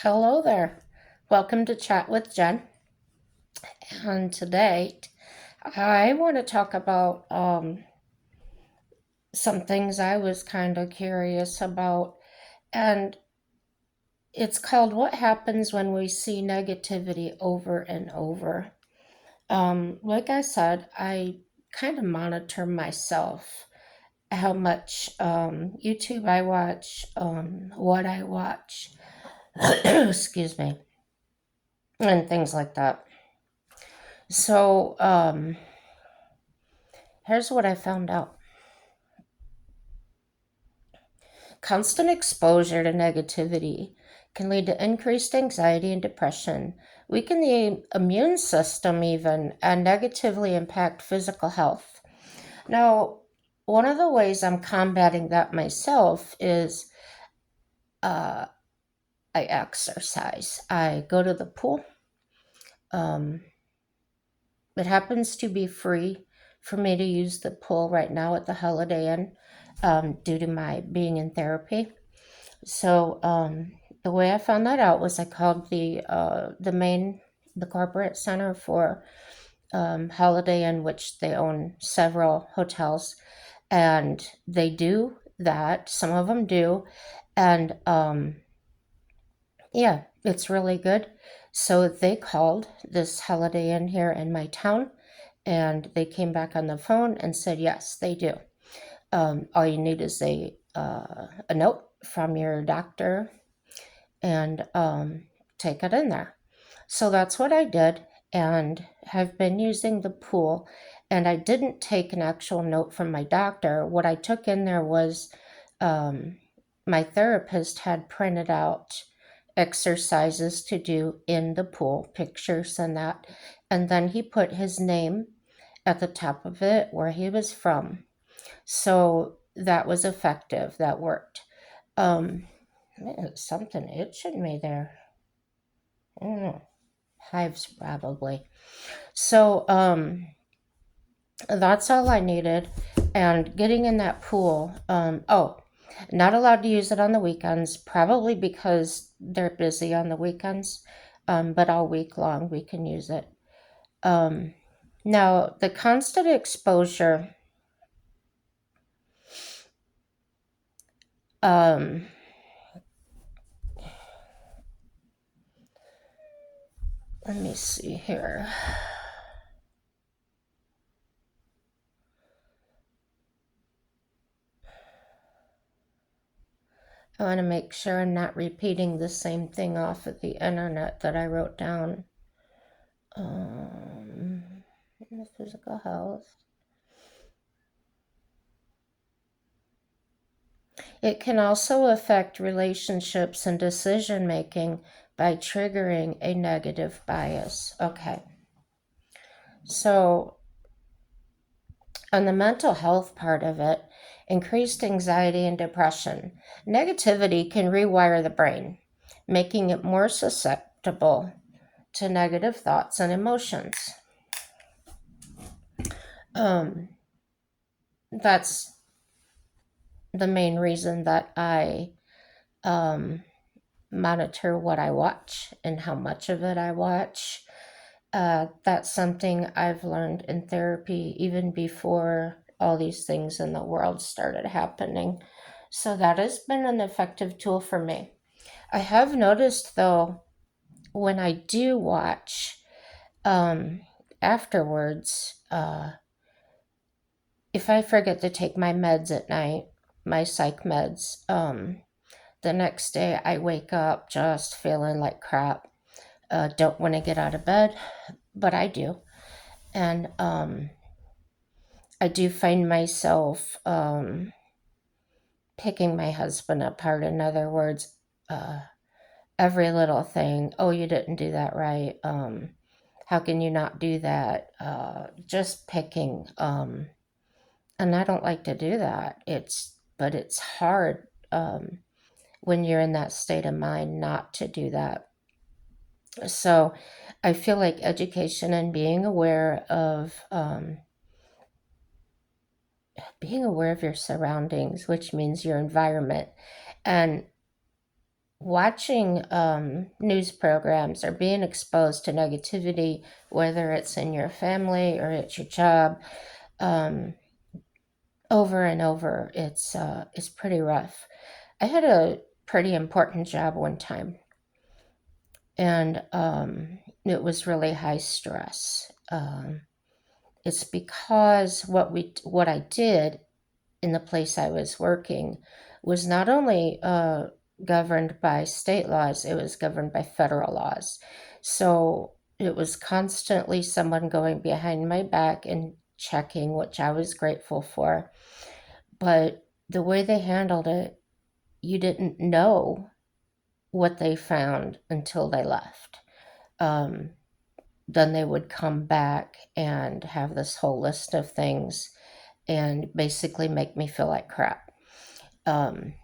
Hello there. Welcome to Chat with Jen. And today I want to talk about some things I was kind of curious about. And it's called What Happens When We See Negativity Over and Over. Like I said, I kind of monitor myself, how much YouTube I watch, what I watch, excuse me, and things like that. So, here's what I found out. Constant exposure to negativity can lead to increased anxiety and depression, weaken the immune system, even, and negatively impact physical health. Now, one of the ways I'm combating that myself is uh, I exercise. I go to the pool. Um, it happens to be free for me to use the pool right now at the Holiday Inn due to my being in therapy. So the way I found that out was I called the corporate center for Holiday Inn, which they own several hotels, and they do that. Some of them do, and yeah, it's really good. So they called this Holiday Inn here in my town, and they came back on the phone and said yes, they do. All you need is a note from your doctor and take it in there. So that's what I did and have been using the pool. And I didn't take an actual note from my doctor. What I took in there was um, my therapist had printed out exercises to do in the pool, pictures and that. And then he put his name at the top of it, where he was from. So that was effective. That worked. Um, Something itching me there. I don't know. Hives probably. So that's all I needed. And getting in that pool. Not allowed to use it on the weekends, probably because they're busy on the weekends. But all week long we can use it. Um, Now the constant exposure. Um, Let me see here. I want to make sure I'm not repeating the same thing off of the internet that I wrote down. Um, Physical health. It can also affect relationships and decision making by triggering a negative bias. Okay. So, on the mental health part of it, increased anxiety and depression. Negativity can rewire the brain, making it more susceptible to negative thoughts and emotions. Um, that's the main reason that I um, monitor what I watch and how much of it I watch. That's something I've learned in therapy even before all these things in the world started happening. So that has been an effective tool for me. I have noticed though, when I do watch um, afterwards, if I forget to take my meds at night, my psych meds, the next day I wake up just feeling like crap. Don't want to get out of bed, but I do. And I do find myself picking my husband apart. In other words, uh, every little thing. Oh, you didn't do that right. How can you not do that? Just picking. And I don't like to do that. But it's hard when you're in that state of mind not to do that. So I feel like education and being aware of your surroundings, which means your environment, and watching news programs or being exposed to negativity, whether it's in your family or at your job, um, over and over, it's pretty rough. I had a pretty important job one time, and it was really high stress. It's because what I did in the place I was working was not only governed by state laws, it was governed by federal laws. So it was constantly someone going behind my back and checking, which I was grateful for. But the way they handled it, you didn't know what they found until they left. Um, then they would come back and have this whole list of things and basically make me feel like crap. Um,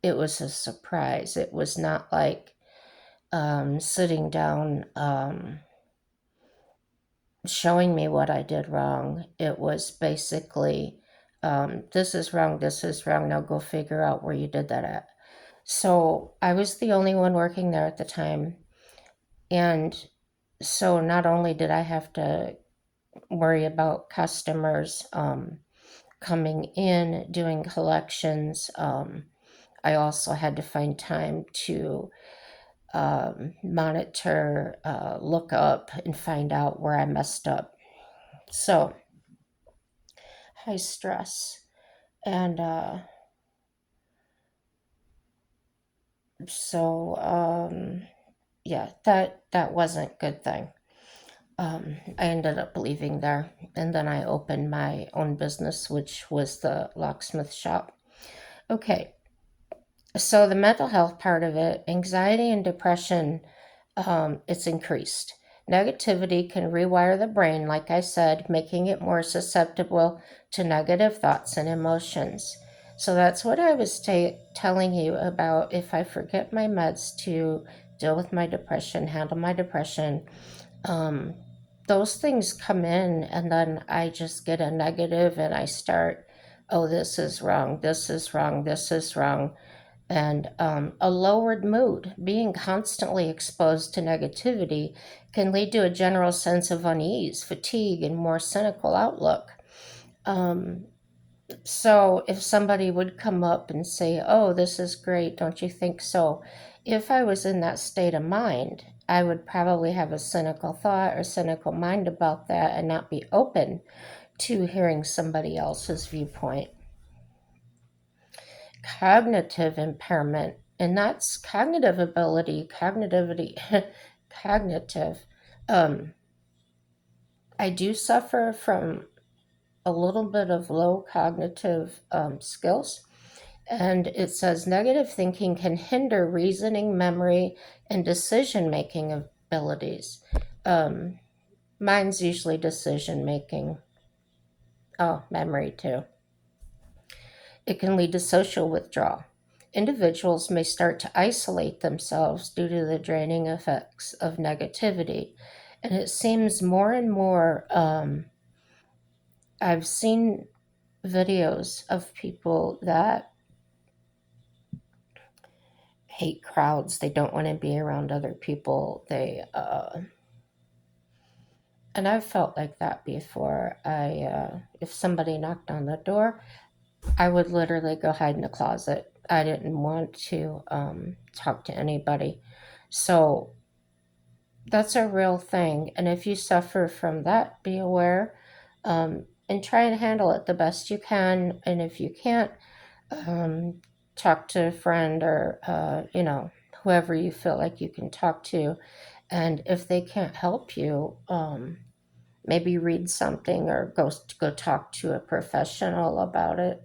it was a surprise. It was not like sitting down, showing me what I did wrong. It was basically, this is wrong, now go figure out where you did that at. So I was the only one working there at the time. And so not only did I have to worry about customers coming in, doing collections, I also had to find time to monitor, look up, and find out where I messed up. So, high stress. And so, yeah, that wasn't a good thing. I ended up leaving there, and then I opened my own business, which was the locksmith shop. Okay, so the mental health part of it, anxiety and depression, it's increased. Negativity can rewire the brain, like I said, making it more susceptible to negative thoughts and emotions. So that's what I was telling you about. If I forget my meds to deal with my depression, handle my depression, um, those things come in, and then I just get a negative and I start, oh, this is wrong, this is wrong, this is wrong, and a lowered mood. Being constantly exposed to negativity can lead to a general sense of unease, fatigue, and more cynical outlook. Um, so, if somebody would come up and say, "Oh, this is great, don't you think so?" If I was in that state of mind, I would probably have a cynical thought or cynical mind about that and not be open to hearing somebody else's viewpoint. Cognitive impairment, and that's cognitive ability, cognitive. Um, I do suffer from a little bit of low cognitive skills, and it says negative thinking can hinder reasoning, memory, and decision making abilities. Um, Mine's usually decision making. Oh, memory too. It can lead to social withdrawal. Individuals may start to isolate themselves due to the draining effects of negativity. And it seems more and more, I've seen videos of people that hate crowds. They don't want to be around other people. And I've felt like that before. If somebody knocked on the door, I would literally go hide in the closet. I didn't want to talk to anybody. So that's a real thing. And if you suffer from that, be aware, and try and handle it the best you can. And if you can't, um, talk to a friend or, whoever you feel like you can talk to. And if they can't help you, maybe read something or go talk to a professional about it.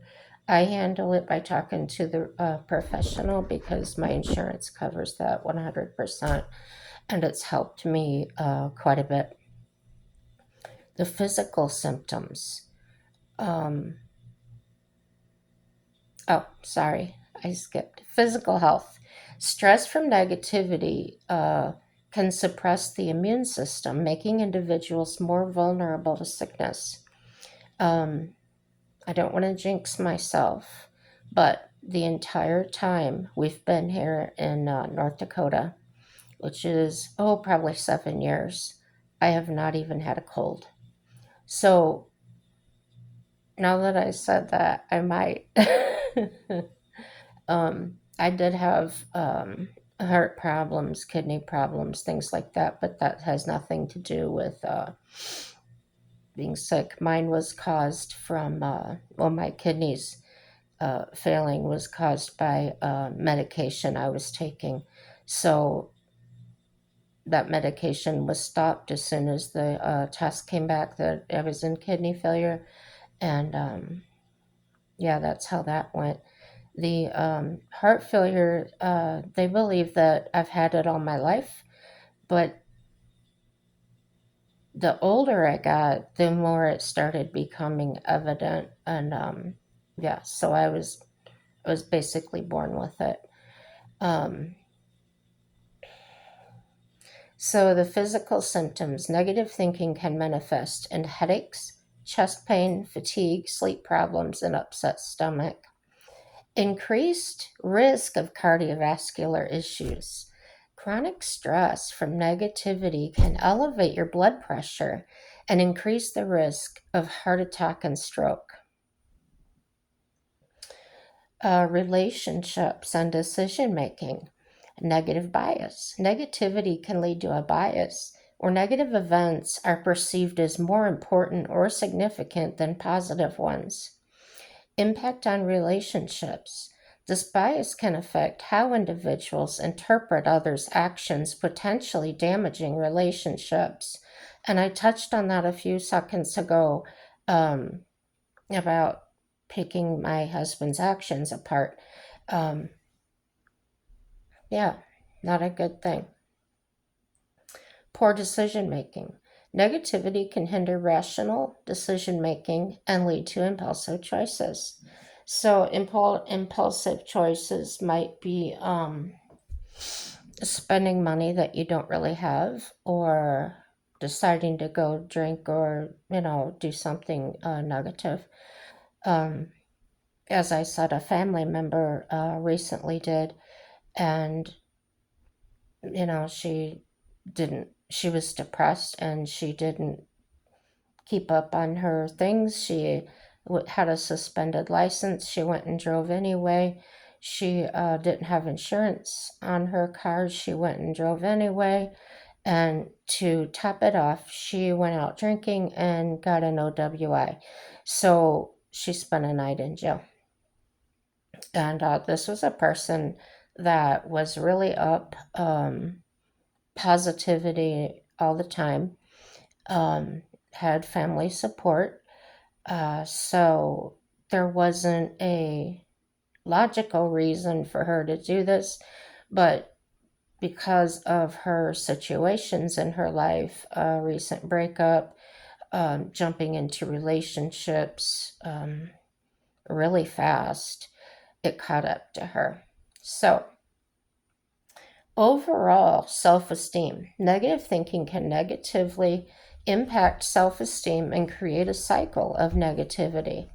I handle it by talking to the professional because my insurance covers that 100%, and it's helped me quite a bit. The physical symptoms. Um, oh, sorry, I skipped. Physical health. Stress from negativity can suppress the immune system, making individuals more vulnerable to sickness. Um, I don't want to jinx myself, but the entire time we've been here in North Dakota, which is, oh, probably 7 years, I have not even had a cold. So now that I said that, I might. I did have heart problems, kidney problems, things like that, but that has nothing to do with being sick. Mine was caused from, well, my kidneys failing was caused by medication I was taking. So that medication was stopped as soon as the test came back that I was in kidney failure. And yeah, that's how that went. The heart failure, they believe that I've had it all my life, but the older I got, the more it started becoming evident. And yeah, so I was basically born with it. Um, so the physical symptoms, negative thinking can manifest in headaches, chest pain, fatigue, sleep problems, and upset stomach. Increased risk of cardiovascular issues. Chronic stress from negativity can elevate your blood pressure and increase the risk of heart attack and stroke. Relationships and decision making. Negative bias. Negativity can lead to a bias where negative events are perceived as more important or significant than positive ones. Impact on relationships. This bias can affect how individuals interpret others' actions, potentially damaging relationships. And I touched on that a few seconds ago um, about picking my husband's actions apart. Um, yeah, not a good thing. Poor decision making. Negativity can hinder rational decision making and lead to impulsive choices. So, impulsive choices might be spending money that you don't really have, or deciding to go drink or, do something negative. Um, as I said, a family member recently did, and she was depressed and she didn't keep up on her things. She had a suspended license. She went and drove anyway. She didn't have insurance on her car. She went and drove anyway. And to top it off, she went out drinking and got an OWI. So she spent a night in jail. And this was a person that was really up, positivity all the time, um, had family support. So there wasn't a logical reason for her to do this, but because of her situations in her life, recent breakup, jumping into relationships really fast, it caught up to her. So, overall self esteem. Negative thinking can negatively impact self esteem and create a cycle of negativity.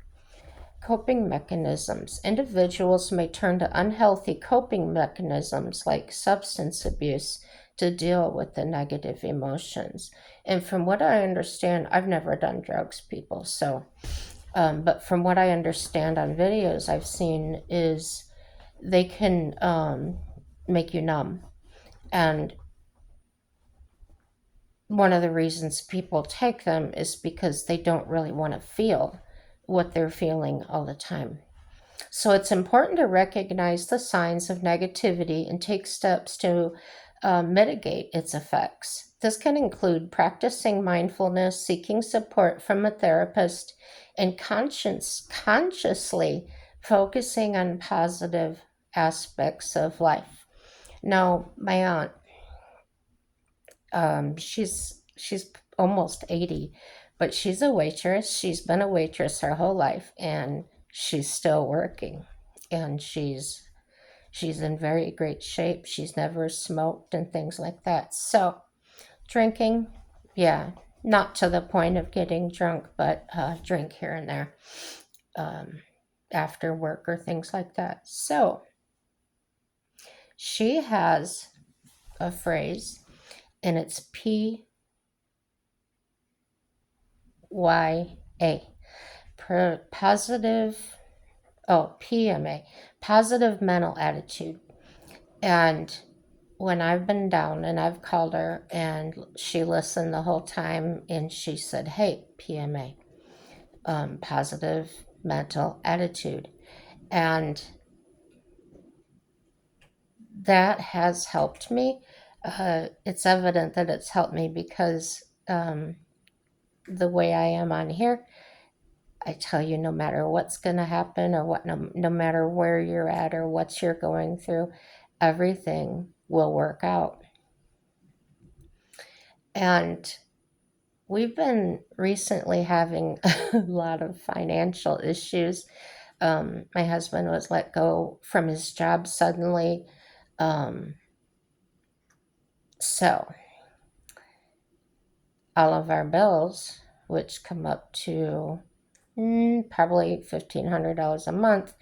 Coping mechanisms. Individuals may turn to unhealthy coping mechanisms like substance abuse to deal with the negative emotions. And from what I understand, I've never done drugs, people. So, but from what I understand on videos I've seen, is they can make you numb. And one of the reasons people take them is because they don't really want to feel what they're feeling all the time. So it's important to recognize the signs of negativity and take steps to mitigate its effects. This can include practicing mindfulness, seeking support from a therapist, and consciously focusing on positive aspects of life. Now, my aunt, she's almost 80, but she's a waitress. She's been a waitress her whole life, and she's still working, and she's in very great shape. She's never smoked and things like that. So drinking, yeah, not to the point of getting drunk, but drink here and there. Um, after work or things like that. So she has a phrase, and it's PYA, positive, oh, PMA, positive mental attitude. And when I've been down and I've called her and she listened the whole time and she said, hey, PMA, positive mental attitude. And that has helped me. It's evident that it's helped me because the way I am on here, I tell you, no matter what's going to happen or what, no matter where you're at or what you're going through, everything will work out. And we've been recently having a lot of financial issues. My husband was let go from his job suddenly. Um, so all of our bills, which come up to probably $1,500 a month,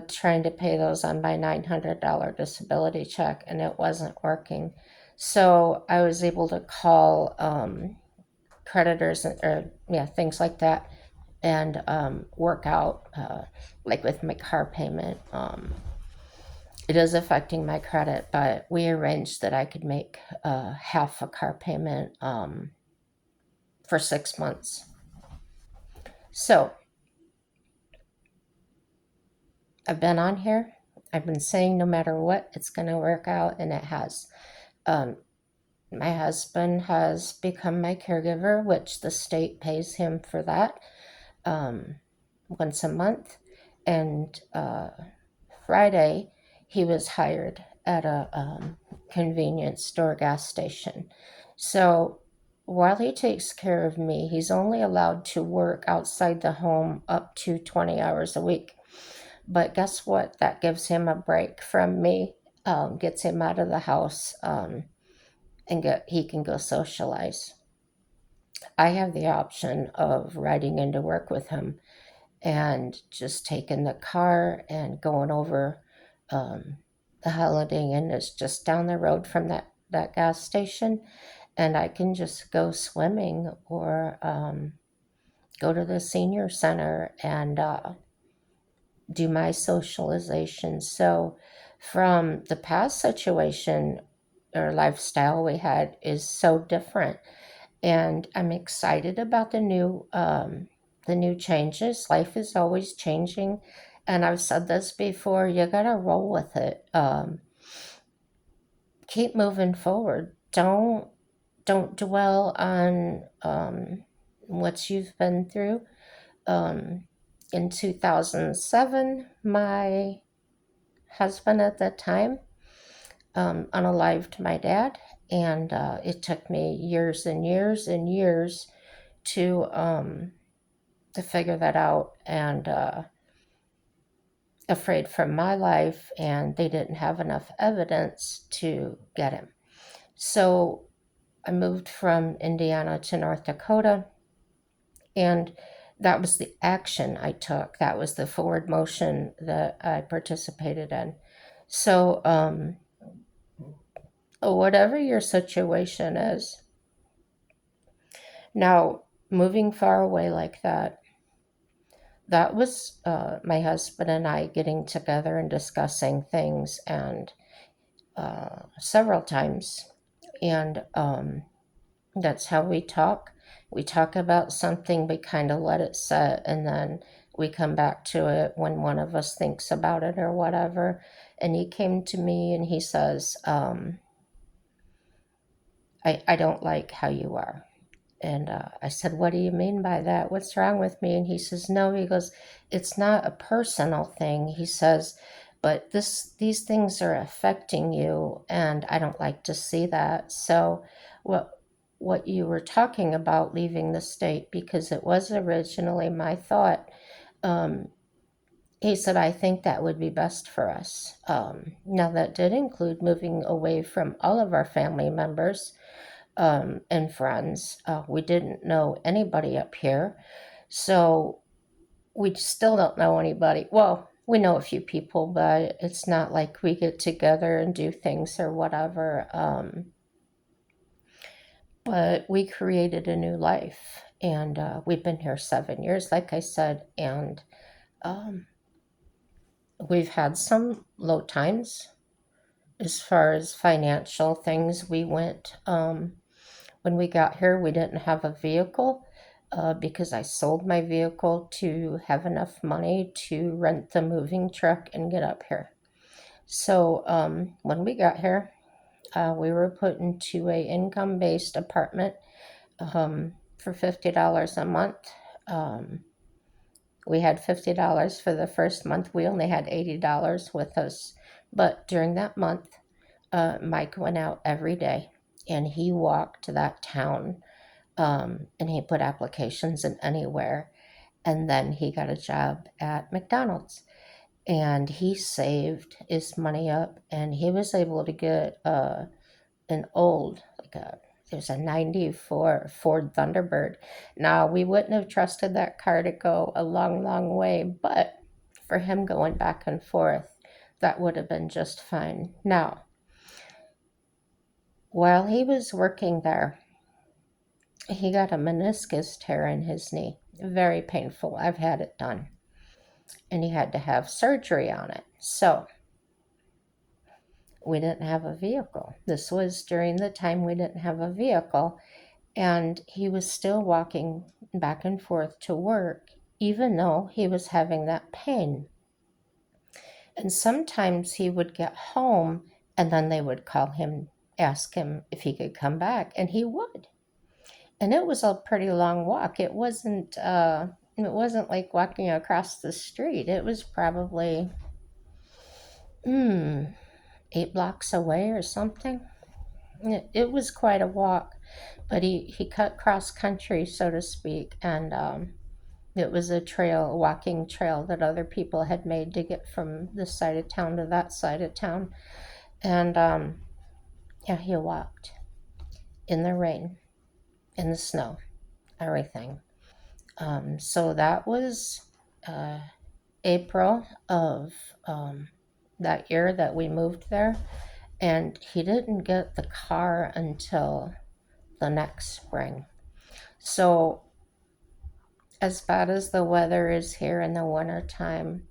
trying to pay those on my $900 disability check, and it wasn't working. So I was able to call creditors or yeah, things like that, and work out like with my car payment. It is affecting my credit, but we arranged that I could make half a car payment for 6 months. So I've been on here. I've been saying no matter what, it's going to work out, and it has. Um, my husband has become my caregiver, which the state pays him for that um, once a month. And Friday, he was hired at a convenience store gas station. So while he takes care of me, he's only allowed to work outside the home up to 20 hours a week. But guess what? That gives him a break from me, gets him out of the house, and he can go socialize. I have the option of riding into work with him and just taking the car and going over. Um, the Holiday Inn is just down the road from that gas station, and I can just go swimming or go to the senior center and do my socialization. So, from the past situation or lifestyle we had is so different, and I'm excited about the new changes. Life is always changing, and I've said this before. You gotta roll with it. Keep moving forward. Don't dwell on what you've been through. Um, in 2007, my husband at that time unalived my dad, and it took me years and years and years to figure that out, and afraid for my life, and they didn't have enough evidence to get him. So I moved from Indiana to North Dakota, and that was the action I took. That was the forward motion that I participated in. So, whatever your situation is, now moving far away like that was my husband and I getting together and discussing things, and several times. And that's how we talk. We talk about something, we kind of let it set, and then we come back to it when one of us thinks about it or whatever. And he came to me and he says, I don't like how you are. And I said, what do you mean by that? What's wrong with me? And he says, no, he goes, it's not a personal thing. He says, but these things are affecting you, and I don't like to see that. So what you were talking about leaving the state, because it was originally my thought, um, he said, I think that would be best for us. Now, that did include moving away from all of our family members and friends. We didn't know anybody up here. So we still don't know anybody. Well, we know a few people, but it's not like we get together and do things or whatever. But we created a new life, and we've been here 7 years, like I said, and um, we've had some low times as far as financial things. We went when we got here. We didn't have a vehicle. Because I sold my vehicle to have enough money to rent the moving truck and get up here. So when we got here, we were put into a income-based apartment for $50 a month. Um, we had $50 for the first month. We only had $80 with us. But during that month, Mike went out every day and he walked that town, and he put applications in anywhere. And then he got a job at McDonald's and he saved his money up and he was able to get an old, like a, there's a 94 Ford Thunderbird. Now, we wouldn't have trusted that car to go a long, long way, but for him going back and forth, that would have been just fine. Now, while he was working there, he got a meniscus tear in his knee. Very painful. I've had it done. And he had to have surgery on it. So, we didn't have a vehicle. This was during the time we didn't have a vehicle. And he was still walking back and forth to work, even though he was having that pain. And sometimes he would get home and then they would call him, ask him if he could come back, and he would. And it was a pretty long walk. It wasn't like walking across the street. It was probably 8 blocks away or something. It was quite a walk, but he cut cross country, so to speak, and it was a trail, a walking trail that other people had made to get from this side of town to that side of town. And yeah, he walked in the rain, in the snow, everything. So that was uh, April of um, that year that we moved there. And he didn't get the car until the next spring. So, as bad as the weather is here in the wintertime,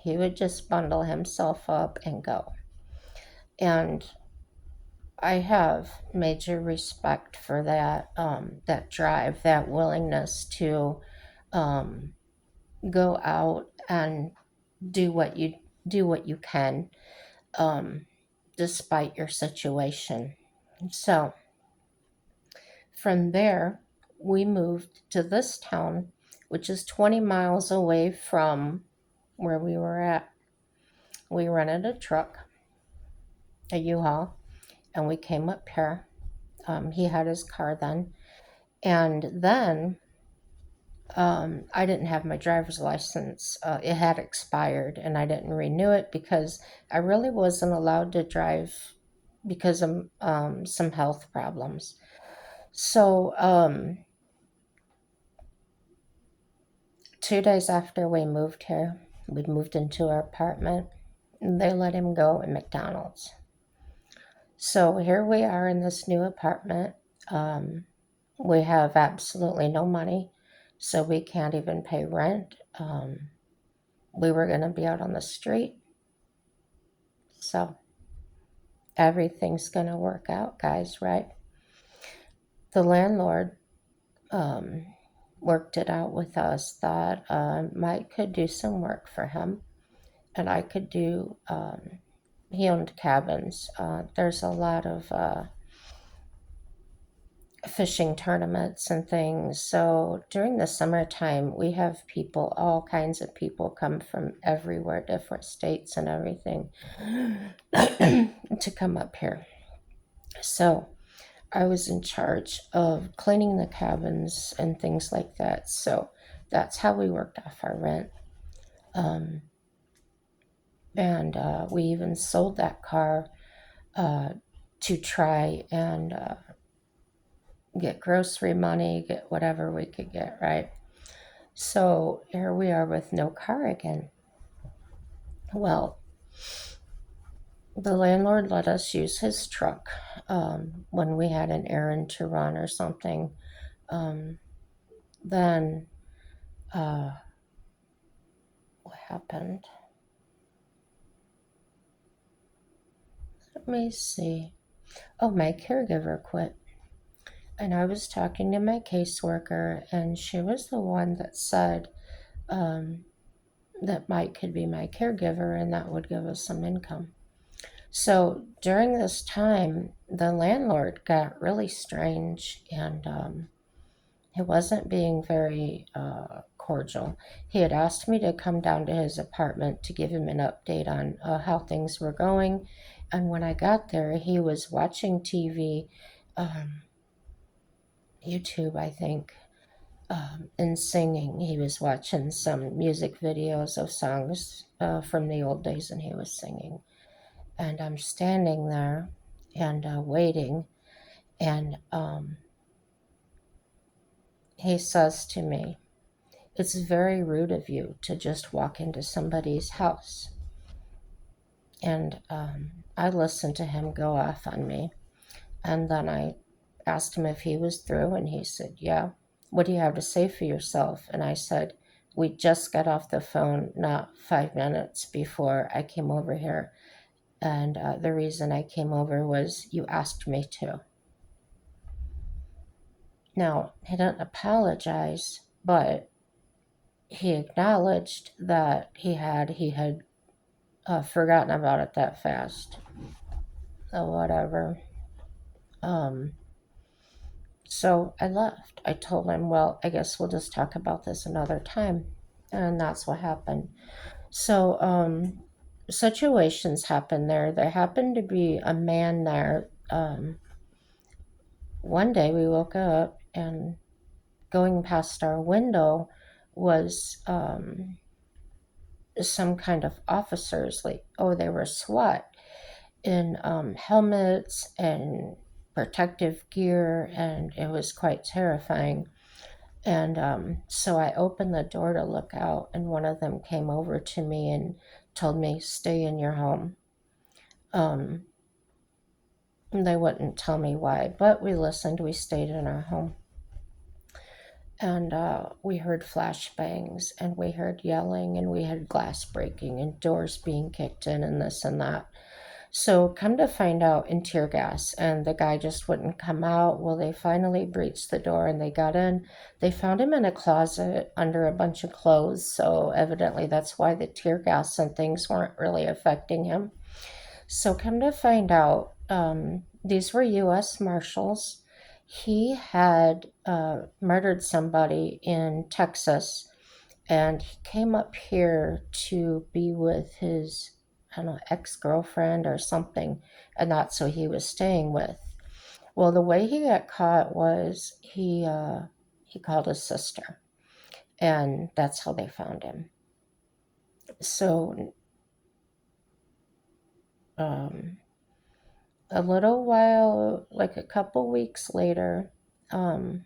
he would just bundle himself up and go. And I have major respect for that drive, that willingness to um, go out and do what you do what you can, um, despite your situation. So from there, we moved to this town, which is 20 miles away from where we were at. We rented a truck, a U-Haul, and we came up here. He had his car then. And then I didn't have my driver's license. It had expired, and I didn't renew it because I really wasn't allowed to drive because of some health problems. So, 2 days after we moved here, we moved into our apartment. And they let him go in McDonald's. So here we are in this new apartment. Um, we have absolutely no money, so we can't even pay rent. We were going to be out on the street, so everything's going to work out, guys, right? The landlord um, worked it out with us that Mike could do some work for him, and I could do. He owned cabins. There's a lot of fishing tournaments and things. So during the summertime, we have people, all kinds of people come from everywhere, different states and everything, to come up here. So I was in charge of cleaning the cabins and things like that. So that's how we worked off our rent. Um, and we even sold that car uh, to try and get grocery money, get whatever we could get, right? So here we are with no car again. Well, the landlord let us use his truck when we had an errand to run or something. Um, then, uh, what happened? Let me see. Oh, my caregiver quit. And I was talking to my caseworker, and she was the one that said um, that Mike could be my caregiver and that would give us some income. So during this time, the landlord got really strange and he wasn't being very cordial. He had asked me to come down to his apartment to give him an update on how things were going. And when I got there, he was watching TV, um, YouTube, I think, and singing. He was watching some music videos of songs from the old days and he was singing. And I'm standing there and waiting. And he says to me, "It's very rude of you to just walk into somebody's house." And I listened to him go off on me. And then I asked him if he was through, and he said, "Yeah. What do you have to say for yourself?" And I said, "We just got off the phone not 5 minutes before I came over here. And the reason I came over was you asked me to." Now, he didn't apologize, but he acknowledged that he had forgotten about it that fast. So whatever. Um, so I left. I told him, "Well, I guess we'll just talk about this another time," and that's what happened. So situations happen there. There happened to be a man there. One day we woke up and going past our window was some kind of officers, like, oh, they were SWAT in helmets and protective gear, and it was quite terrifying. And so I opened the door to look out, and one of them came over to me and told me, "Stay in your home." Um, they wouldn't tell me why, but we listened. We stayed in our home. And we heard flashbangs, and we heard yelling, and we had glass breaking, and doors being kicked in, and this and that. So, come to find out, in tear gas, and the guy just wouldn't come out. Well, they finally breached the door and they got in. They found him in a closet under a bunch of clothes, so evidently that's why the tear gas and things weren't really affecting him. So, come to find out, these were U.S. Marshals. He had murdered somebody in Texas, and he came up here to be with his, I don't know, ex girlfriend or something, and that's who he was staying with. Well, the way he got caught was he called his sister, and that's how they found him. So, um, a little while, like a couple weeks later, um,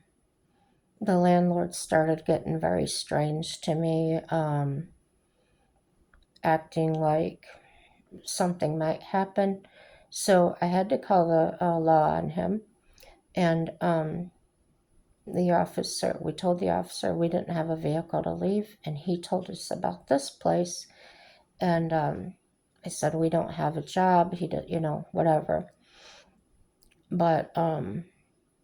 the landlord started getting very strange to me, acting like something might happen. So I had to call the law on him. And the officer, we told the officer we didn't have a vehicle to leave. And he told us about this place. And I said, "We don't have a job." He did, whatever. But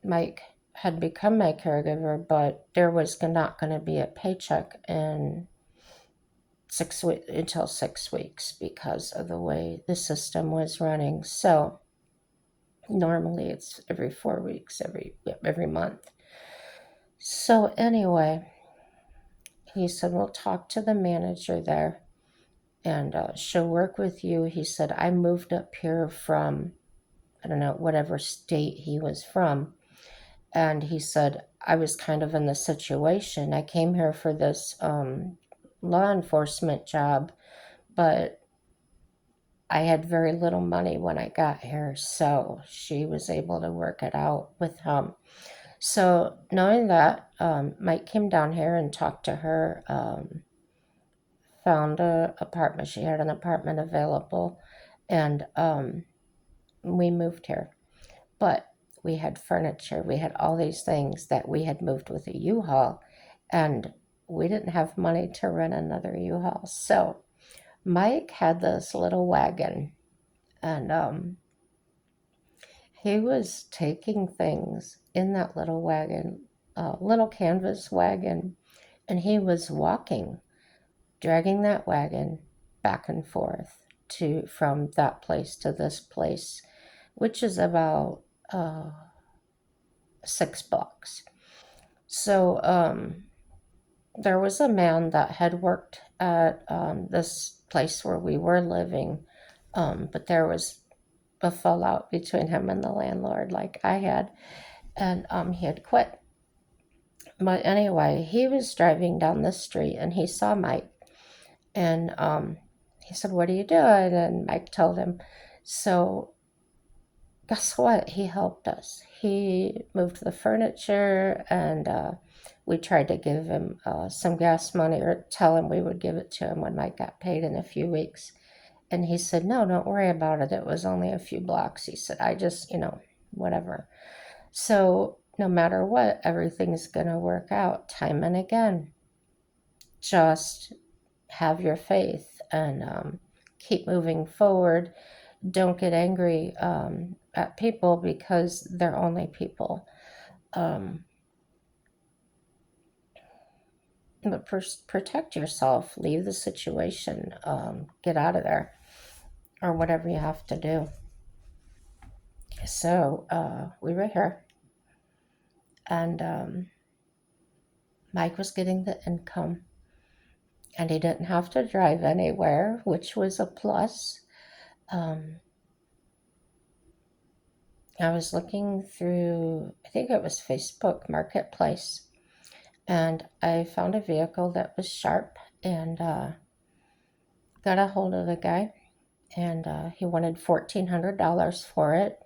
Mike had become my caregiver, but there was not going to be a paycheck in 6 weeks until 6 weeks because of the way the system was running. So normally it's every 4 weeks, every month. So anyway, he said, "We'll talk to the manager there, and she'll work with you." He said, "I moved up here from, I don't know, whatever state he was from." And he said, "I was kind of in the situation. I came here for this law enforcement job, but I had very little money when I got here." So she was able to work it out with him. So knowing that, Mike came down here and talked to her, found a apartment. She had an apartment available, and we moved here. But we had furniture, we had all these things that we had moved with a U-Haul, and we didn't have money to rent another U-Haul. So Mike had this little wagon, and he was taking things in that little wagon, little canvas wagon, and he was walking, dragging that wagon back and forth to from that place to this place, which is about 6 blocks. So there was a man that had worked at this place where we were living, but there was a fallout between him and the landlord, like I had, and he had quit. But anyway, he was driving down the street and he saw Mike, and he said, "What are you doing?" And Mike told him. So guess what? He helped us. He moved the furniture, and we tried to give him some gas money or tell him we would give it to him when Mike got paid in a few weeks. And he said, "No, don't worry about it. It was only a few blocks." He said, "I just, whatever." So no matter what, everything's going to work out time and again. Just have your faith and keep moving forward. Don't get angry at people because they're only people. Um, but protect yourself, leave the situation, get out of there, or whatever you have to do. So we were here, and Mike was getting the income, and he didn't have to drive anywhere, which was a plus. Um, I was looking through, I think it was Facebook Marketplace, and I found a vehicle that was sharp, and got a hold of the guy, and he wanted $1,400 for it.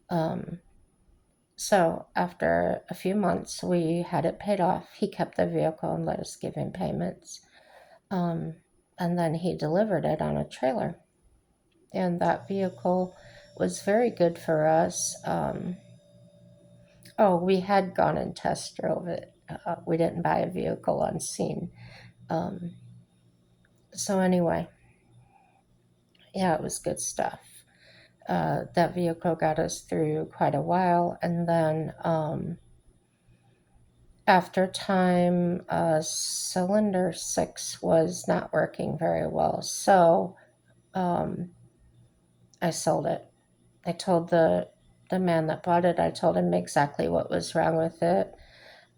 Um, so after a few months, we had it paid off. He kept the vehicle and let us give him payments. Um, and then he delivered it on a trailer. And that vehicle was very good for us. Oh, we had gone and test drove it. We didn't buy a vehicle on scene. Um, so anyway, yeah, it was good stuff. That vehicle got us through quite a while, and then after time, cylinder 6 was not working very well, so um, I sold it. I told the man that bought it, I told him exactly what was wrong with it,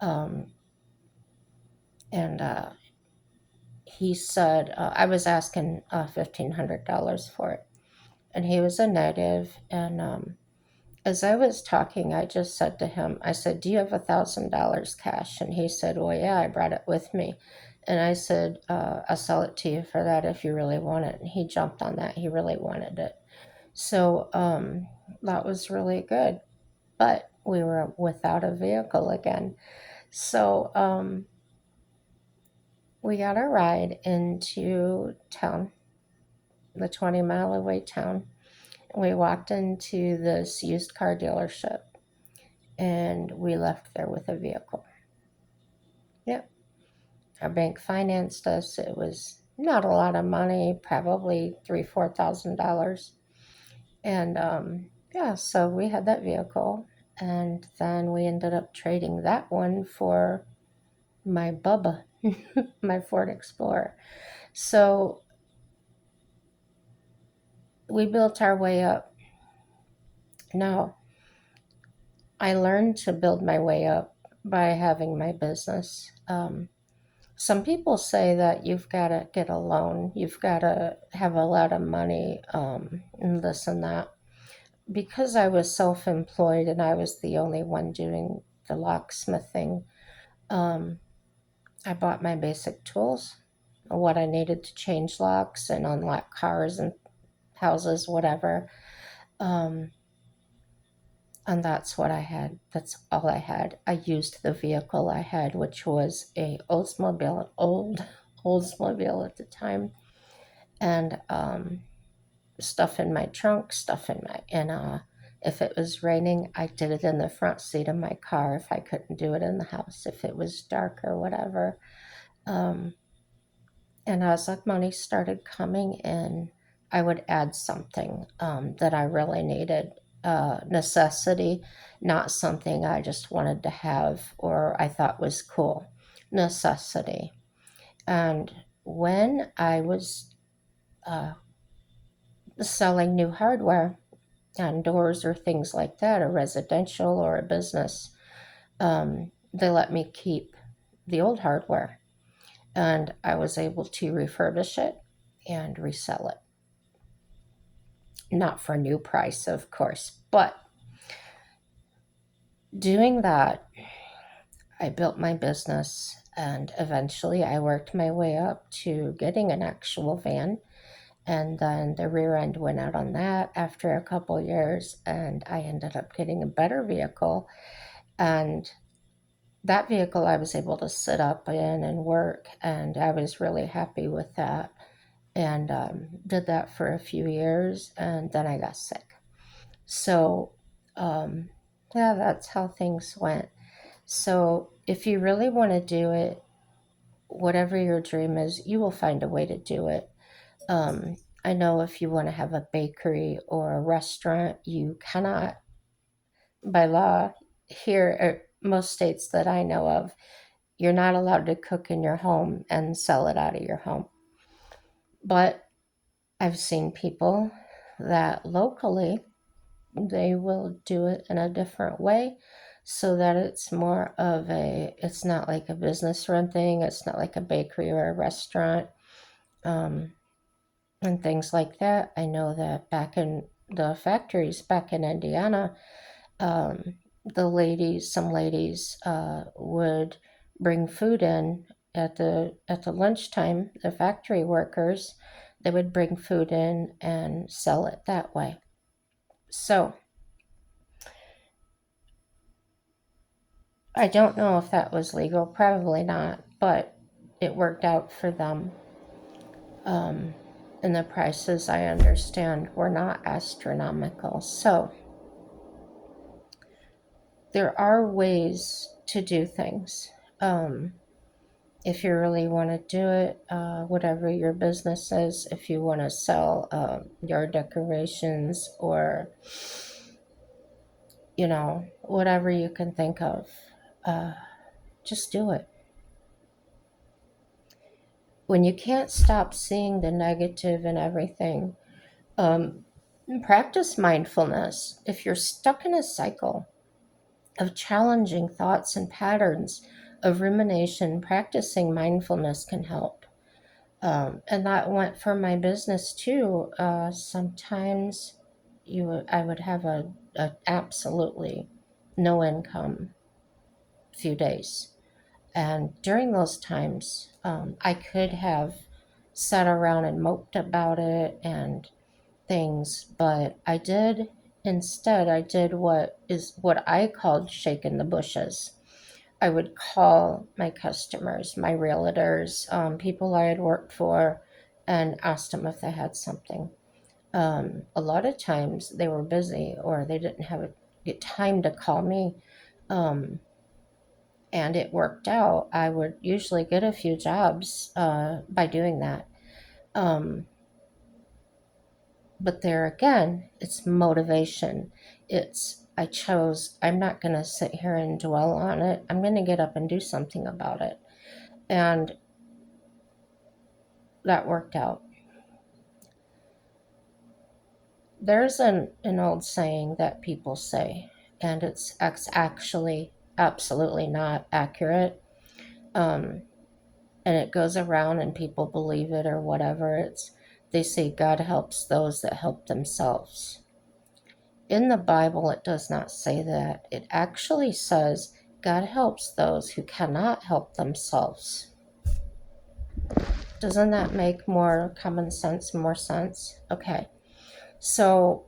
um, and he said I was asking $1,500 for it, and he was a native, and as I was talking, I just said to him, I said, "Do you have $1,000 cash?" And he said, "Well, yeah, I brought it with me." And I said, "I'll sell it to you for that if you really want it." And he jumped on that. He really wanted it. So that was really good. But we were without a vehicle again. So we got a ride into town, the 20-mile away town. We walked into this used car dealership, and we left there with a vehicle. Yep. Our bank financed us. It was not a lot of money, probably $3,000, $4,000. And yeah, so we had that vehicle. And then we ended up trading that one for my Bubba, my Ford Explorer. So we built our way up. Now, I learned to build my way up by having my business. Some people say that you've got to get a loan, you've got to have a lot of money, and this and that. Because I was self employed and I was the only one doing the locksmithing, um, I bought my basic tools, what I needed to change locks and unlock cars and houses, whatever. Um, And that's what I had. That's all I had. I used the vehicle I had, which was a Oldsmobile, old Oldsmobile at the time, and stuff in my trunk, stuff in my if it was raining, I did it in the front seat of my car if I couldn't do it in the house, if it was dark or whatever. Um, and as like money started coming in, I would add something that I really needed, necessity, not something I just wanted to have or I thought was cool. Necessity. And when I was uh, selling new hardware on doors or things like that, a residential or a business, they let me keep the old hardware and I was able to refurbish it and resell it. Not for a new price, of course, but doing that, I built my business and eventually I worked my way up to getting an actual van. And then the rear end went out on that after a couple years, and I ended up getting a better vehicle. And that vehicle I was able to sit up in and work, and I was really happy with that. And did that for a few years, and then I got sick. So, um, yeah, that's how things went. So, if you really want to do it, whatever your dream is, you will find a way to do it. Um, I know if you want to have a bakery or a restaurant, you cannot, by law, here, most states that I know of, you're not allowed to cook in your home and sell it out of your home. But I've seen people that locally they will do it in a different way so that it's more of a, it's not like a business run thing, it's not like a bakery or a restaurant, um, and things like that. I know that back in the factories back in Indiana, um, some ladies would bring food in at the lunchtime. The factory workers, they would bring food in and sell it that way. So I don't know if that was legal, probably not, but it worked out for them. Um, and the prices, I understand, were not astronomical. So there are ways to do things. Um, if you really want to do it, whatever your business is, if you want to sell yard decorations or, whatever you can think of, uh, just do it. When you can't stop seeing the negative in everything, um, practice mindfulness. If you're stuck in a cycle of challenging thoughts and patterns of rumination, practicing mindfulness can help. And that went for my business too. Sometimes I would have a absolutely no income few days. And during those times, I could have sat around and moped about it and things, but I did what I called shaking the bushes. I would call my customers, my realtors, people I had worked for, and ask them if they had something. A lot of times they were busy or they didn't get time to call me. Um, and it worked out. I would usually get a few jobs by doing that. Um, but there again, it's motivation. I'm not going to sit here and dwell on it. I'm going to get up and do something about it. And that worked out. There's an old saying that people say, and it's actually absolutely not accurate. Um, and it goes around and people believe it or whatever. They say God helps those that help themselves. In the Bible, it does not say that. It actually says God helps those who cannot help themselves. Doesn't that make more common sense, more sense? Okay. So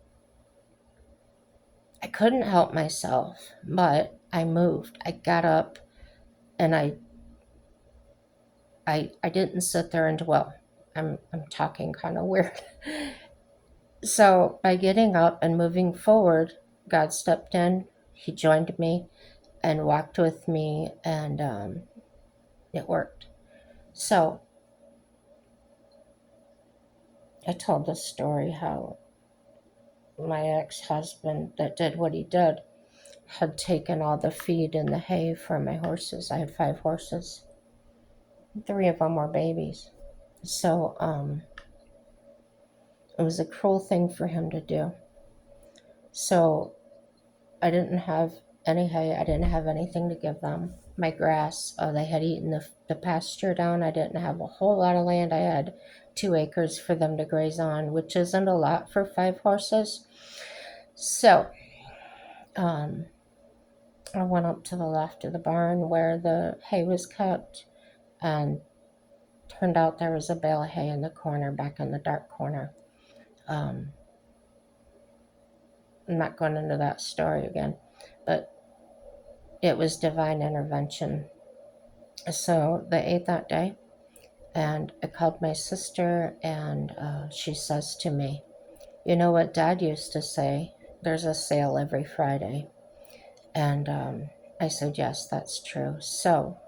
I couldn't help myself, but I moved. I got up and I didn't sit there and dwell. I'm talking kind of weird. So by getting up and moving forward, God stepped in. He joined me and walked with me, and it worked. So I told the story how my ex-husband that did what he did had taken all the feed and the hay for my horses. I had 5 horses. 3 of them were babies. So it was a cruel thing for him to do. So I didn't have any hay. I didn't have anything to give them. My grass, they had eaten the pasture down. I didn't have a whole lot of land. I had 2 acres for them to graze on, which isn't a lot for 5 horses. So I went up to the left of the barn where the hay was kept, and turned out there was a bale of hay in the corner, back in the dark corner. Um, I'm not going into that story again, but it was divine intervention. So they ate that day, and I called my sister, and she says to me, "You know what Dad used to say? There's a sale every Friday." And I said, "Yes, that's true." So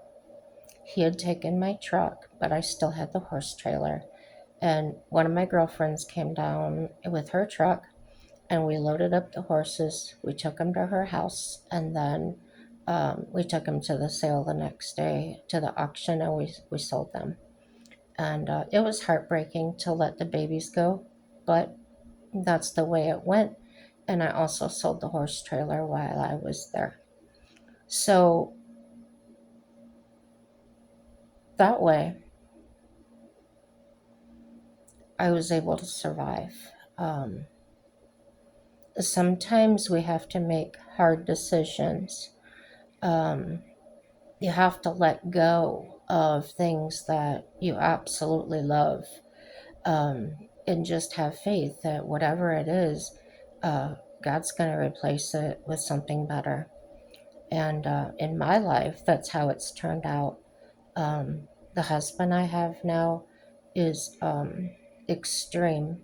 he had taken my truck, but I still had the horse trailer. And one of my girlfriends came down with her truck, and we loaded up the horses. We took them to her house, and then we took them to the sale the next day, to the auction, and we sold them. And it was heartbreaking to let the babies go, but that's the way it went. And I also sold the horse trailer while I was there. So that way, I was able to survive. Sometimes we have to make hard decisions. Um, you have to let go of things that you absolutely love, and just have faith that whatever it is, God's going to replace it with something better. And in my life, that's how it's turned out. The husband I have now is extremely,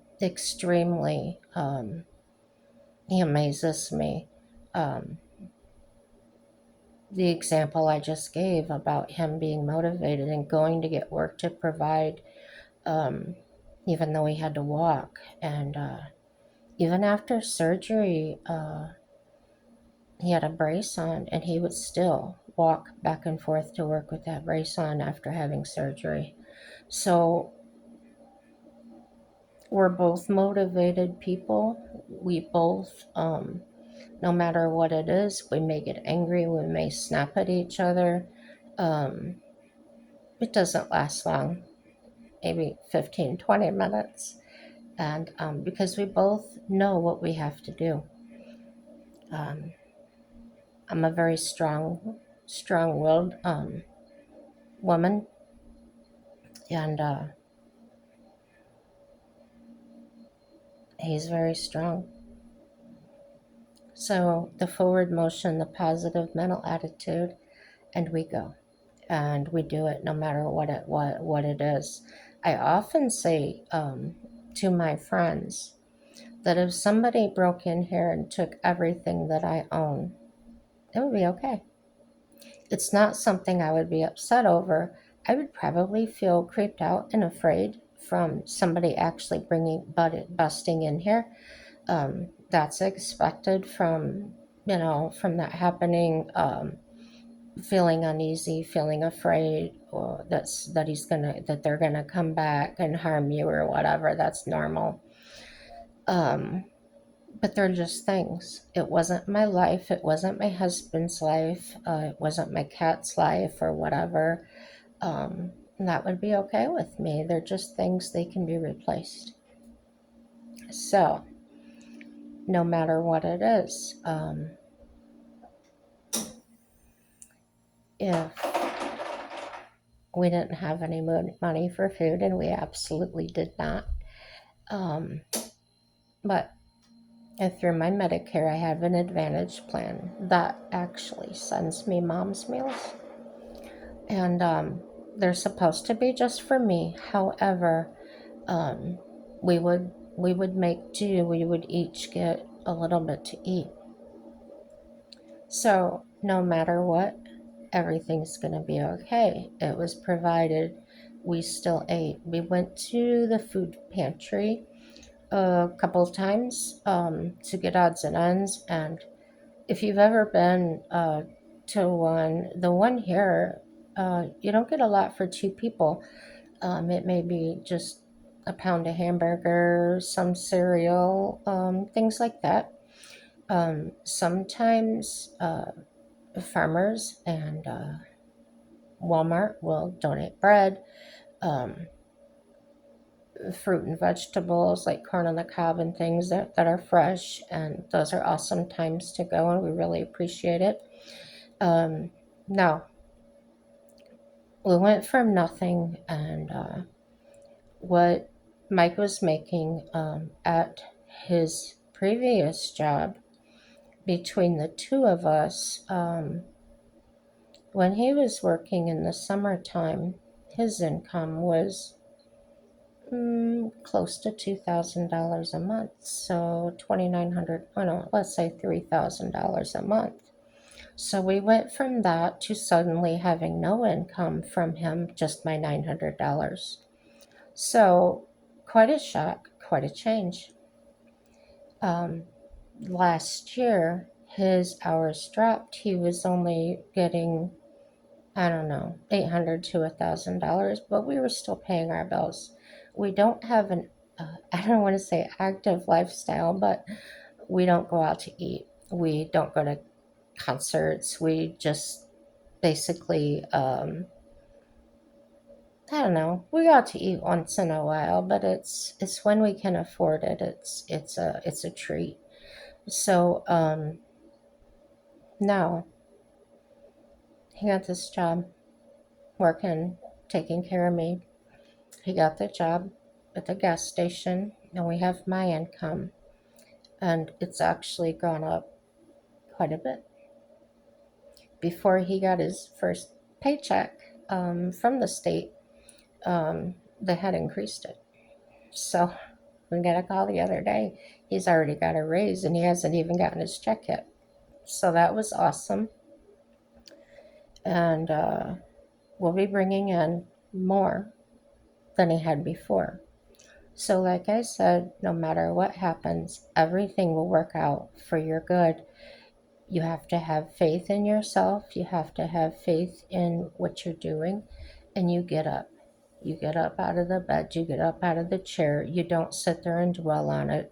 he amazes me. Um, the example I just gave about him being motivated and going to get work to provide, um, even though he had to walk. And even after surgery, he had a brace on, and he would still walk back and forth to work with that brace on after having surgery. So we're both motivated people. We both, no matter what it is, we may get angry, we may snap at each other. Um, it doesn't last long, maybe 15, 20 minutes. And because we both know what we have to do. Um, I'm a very strong-willed woman, and he's very strong. So the forward motion, the positive mental attitude, and we go, and we do it no matter what it is. I often say to my friends that if somebody broke in here and took everything that I own, it would be okay. It's not something I would be upset over. I would probably feel creeped out and afraid from somebody actually busting in here. That's expected from, from that happening. Feeling uneasy, feeling afraid, or that they're gonna come back and harm you or whatever. That's normal. Um, but they're just things. It wasn't my life. It wasn't my husband's life. It wasn't my cat's life or whatever. And that would be okay with me. They're just things, they can be replaced. So, no matter what it is, if we didn't have any money for food, and we absolutely did not, but And through my Medicare, I have an Advantage plan that actually sends me mom's meals. And they're supposed to be just for me. However, um, we would make do. We would each get a little bit to eat. So no matter what, everything's going to be okay. It was provided. We still ate. We went to the food pantry a couple of times to get odds and ends. And if you've ever been to one, the one here, you don't get a lot for two people. It may be just a pound of hamburger, some cereal, things like that. Sometimes farmers and Walmart will donate bread, um, fruit and vegetables like corn on the cob and things that are fresh. And those are awesome times to go, and we really appreciate it. Um, Now, we went from nothing, and what Mike was making at his previous job, between the two of us, when he was working in the summertime, his income was close to $2,000 a month. So 2,900, oh no, let's say $3,000 a month. So we went from that to suddenly having no income from him, just my $900. So quite a shock, quite a change. Um, Last year, his hours dropped. He was only getting, I don't know, $800 to $1,000, but we were still paying our bills. We don't have an, I don't want to say active lifestyle, but we don't go out to eat. We don't go to concerts. We just basically, I don't know. We go out to eat once in a while, but it's when we can afford it. It's a treat. So now he got this job working, taking care of me. He got the job at the gas station, and we have my income, and it's actually gone up quite a bit. Before he got his first paycheck from the state, they had increased it. So we got a call the other day. He's already got a raise, and he hasn't even gotten his check yet. So that was awesome. And we'll be bringing in more than he had before. So, like I said, no matter what happens, everything will work out for your good. You have to have faith in yourself, you have to have faith in what you're doing, and you get up. You get up out of the bed, you get up out of the chair, you don't sit there and dwell on it.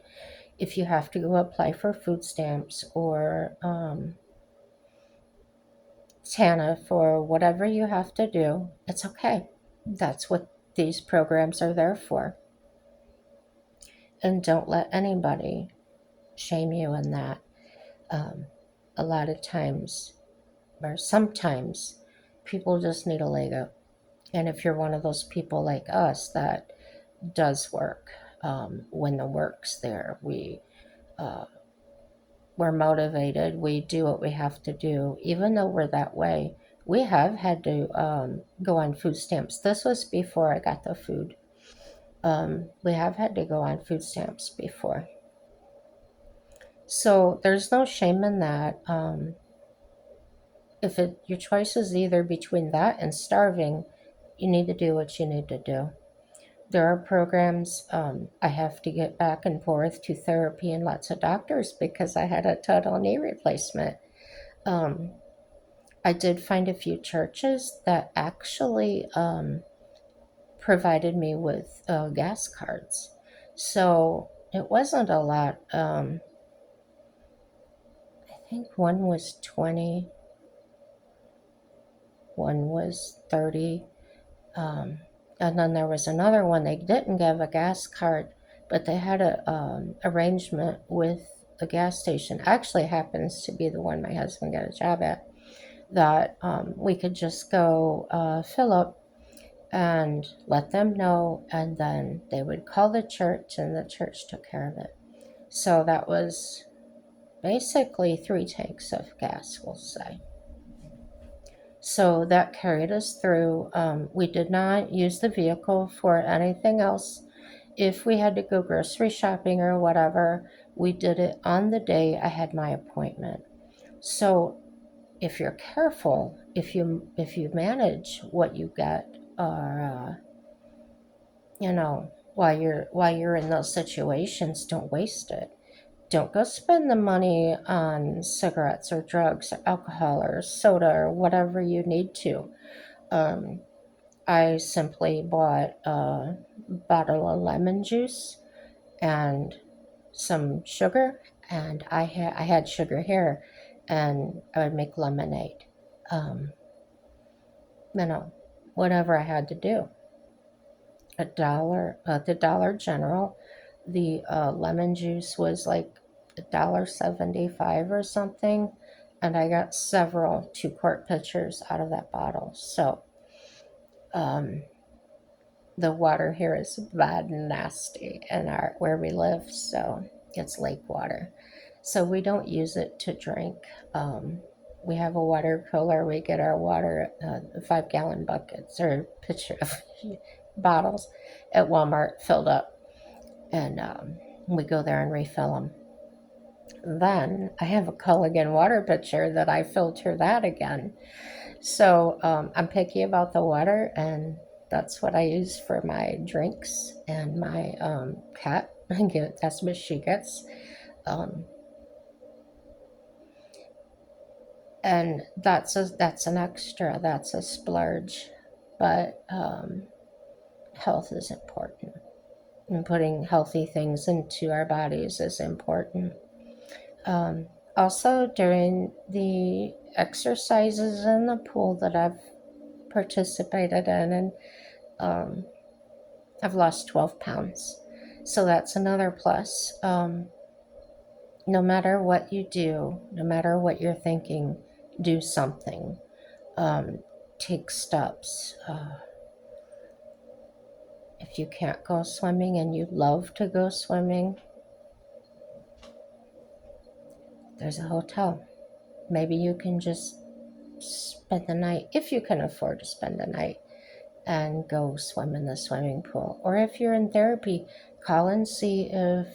If you have to go apply for food stamps or TANF or whatever you have to do, it's okay. That's what these programs are there for. And don't let anybody shame you in that. Um, a lot of times, or sometimes, people just need a leg up. And if you're one of those people like us that does work, when the work's there, uh, we're motivated. We do what we have to do, even though we're that way. We have had to go on food stamps. This was before I got the food. We have had to go on food stamps before. So there's no shame in that. If your choice is either between that and starving, you need to do what you need to do. There are programs. I have to get back and forth to therapy and lots of doctors because I had a total knee replacement. Um, I did find a few churches that actually provided me with gas cards. So it wasn't a lot. I think one was 20, one was 30. Um, and then there was another one, they didn't give a gas card, but they had a arrangement with the gas station. Actually happens to be the one my husband got a job at, that we could just go fill up and let them know, and then they would call the church, and the church took care of it. So that was basically 3 tanks of gas, we'll say. So that carried us through. We did not use the vehicle for anything else. If we had to go grocery shopping or whatever, we did it on the day I had my appointment. So if you're careful, if you manage what you get, or while you're in those situations, don't waste it. Don't go spend the money on cigarettes or drugs or alcohol or soda or whatever you need to. Um, I simply bought a bottle of lemon juice and some sugar, and I had sugar here, and I would make lemonade. Um, you know, whatever I had to do. The Dollar General, the lemon juice was like $1.75 or something, and I got several 2-quart pitchers out of that bottle. So um, the water here is bad and nasty in our where we live, so it's lake water. So we don't use it to drink. Um, we have a water cooler. We get our water, 5-gallon buckets or pitcher bottles at Walmart filled up, and we go there and refill them. Then I have a Culligan water pitcher that I filter that again. So I'm picky about the water, and that's what I use for my drinks. And my cat, that's what she gets. Um, and that's an extra. That's a splurge, but health is important, and putting healthy things into our bodies is important. Um, Also, during the exercises in the pool that I've participated in, and um, I've lost 12 pounds. So that's another plus. No matter what you do, no matter what you're thinking, do something. Um, Take steps. If you can't go swimming and you love to go swimming, there's a hotel. Maybe you can just spend the night, if you can afford to spend the night, and go swim in the swimming pool. Or if you're in therapy, call and see if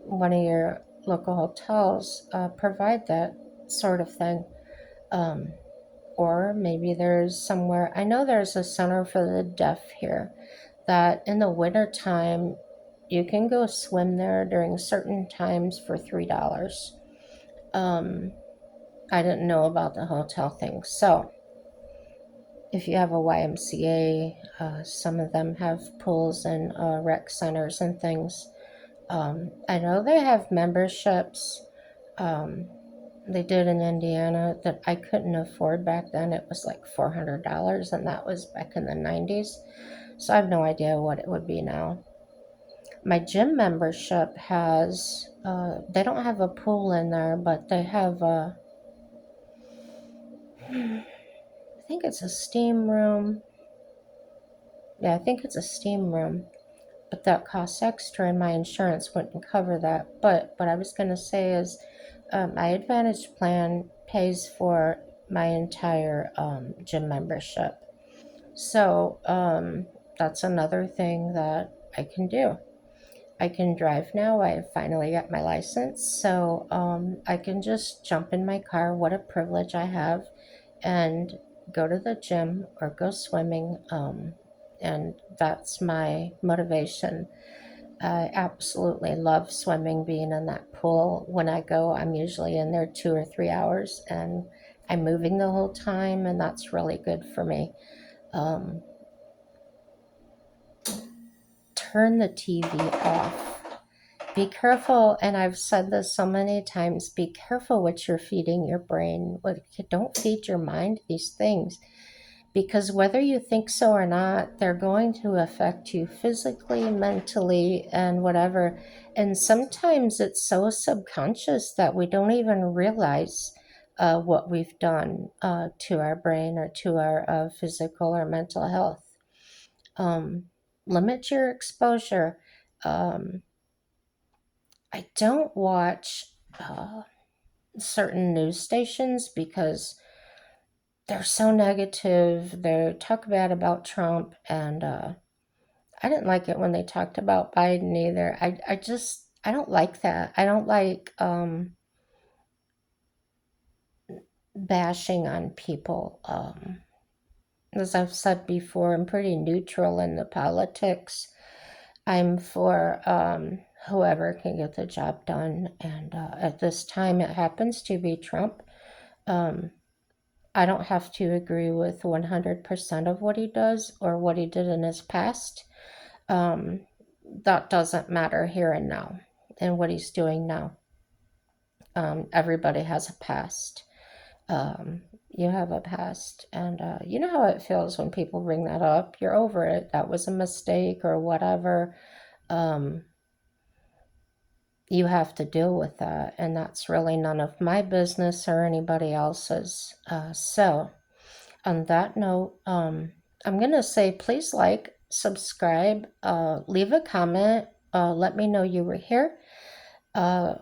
one of your local hotels provide that sort of thing. Um, or maybe there's somewhere, I know there's a center for the deaf here that in the wintertime you can go swim there during certain times for $3. Um, I didn't know about the hotel thing. So if you have a YMCA, some of them have pools and rec centers and things. I know they have memberships. Um, they did in Indiana that I couldn't afford back then. It was like $400, and that was back in the 90s. So I have no idea what it would be now. My gym membership has, they don't have a pool in there, but they have a, I think it's a steam room. Yeah, I think it's a steam room, but that costs extra, and my insurance wouldn't cover that. But what I was going to say is, my Advantage plan pays for my entire gym membership. So that's another thing that I can do. I can drive now. I finally got my license. So I can just jump in my car. What a privilege I have. And go to the gym or go swimming. And that's my motivation. I absolutely love swimming, being in that pool. When I go, I'm usually in there 2 or 3 hours, and I'm moving the whole time, and that's really good for me. Um, Turn the TV off. Be careful, and I've said this so many times, be careful what you're feeding your brain. Don't feed your mind these things, because whether you think so or not, they're going to affect you physically, mentally, and whatever. And sometimes it's so subconscious that we don't even realize what we've done to our brain or to our physical or mental health. Um, Limit your exposure. Um, I don't watch certain news stations because they're so negative. They talk bad about Trump, and I didn't like it when they talked about Biden either. I don't like that. I don't like bashing on people. As I've said before, I'm pretty neutral in the politics. I'm for whoever can get the job done, and at this time, it happens to be Trump. Um, I don't have to agree with 100% of what he does or what he did in his past. Um, that doesn't matter here and now and what he's doing now. Everybody has a past. You have a past, and you know how it feels when people bring that up. You're over it. That was a mistake or whatever. Um, you have to deal with that, and that's really none of my business or anybody else's. So, on that note, I'm going to say please like, subscribe, leave a comment, let me know you were here. Uh,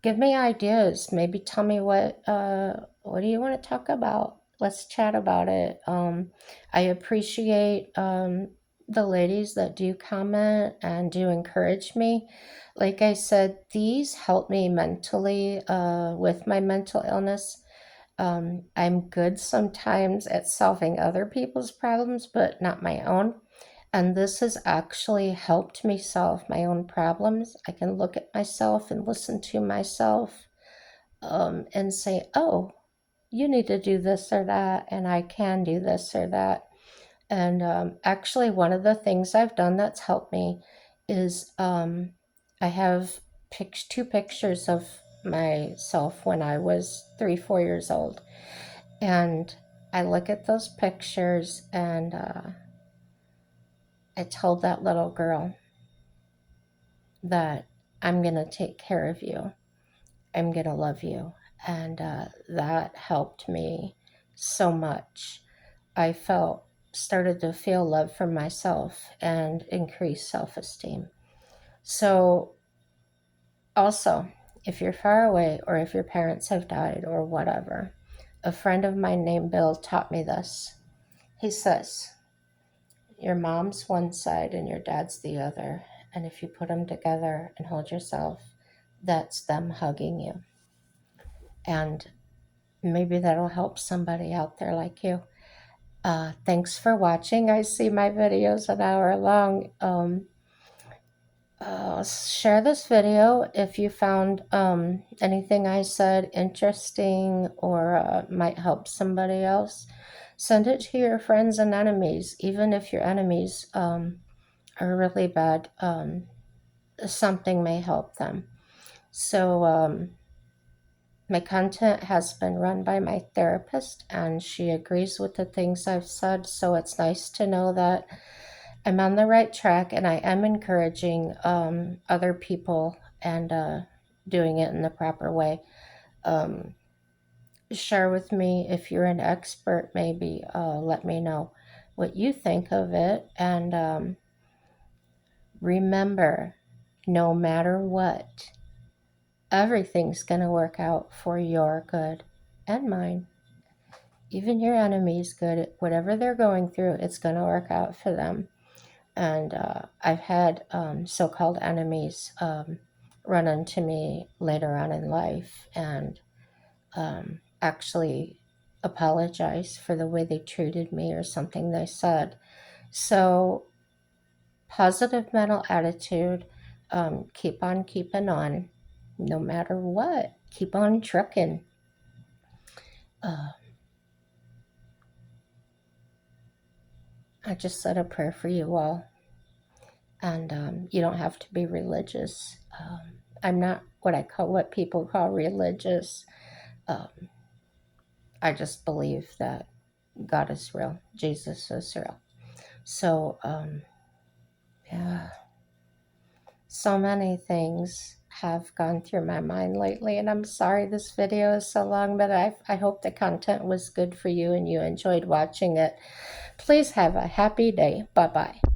Give me ideas. Maybe tell me what do you want to talk about? Let's chat about it. I appreciate the ladies that do comment and do encourage me. Like I said, these help me mentally with my mental illness. I'm good sometimes at solving other people's problems, but not my own. And this has actually helped me solve my own problems. I can look at myself and listen to myself and say, oh, you need to do this or that, and I can do this or that. And actually, one of the things I've done that's helped me is I have two pictures of myself when I was 3, 4 years old. And I look at those pictures and I told that little girl that I'm going to take care of you. I'm going to love you. And that helped me so much. I started to feel love for myself and increase self esteem. So, also, if you're far away or if your parents have died or whatever, a friend of mine named Bill taught me this. He says, your mom's one side and your dad's the other. And if you put them together and hold yourself, that's them hugging you. And maybe that'll help somebody out there like you. Thanks for watching. I see my videos an hour long. Share this video if you found anything I said interesting or might help somebody else. Send it to your friends and enemies, even if your enemies are really bad. Something may help them. So, my content has been run by my therapist, and she agrees with the things I've said. So, it's nice to know that I'm on the right track and I am encouraging other people and doing it in the proper way. Um, Share with me if you're an expert, maybe let me know what you think of it. And remember, no matter what, everything's going to work out for your good and mine. Even your enemy's good. Whatever they're going through, it's going to work out for them. And I've had so-called enemies run into me later on in life and actually apologize for the way they treated me or something they said. So, positive mental attitude, keep on keeping on, no matter what. Keep on trucking. I just said a prayer for you all. And you don't have to be religious. I'm not what people call religious. Um, I just believe that God is real, Jesus is real. So, yeah, so many things have gone through my mind lately, and I'm sorry this video is so long, but I hope the content was good for you and you enjoyed watching it. Please have a happy day. Bye bye.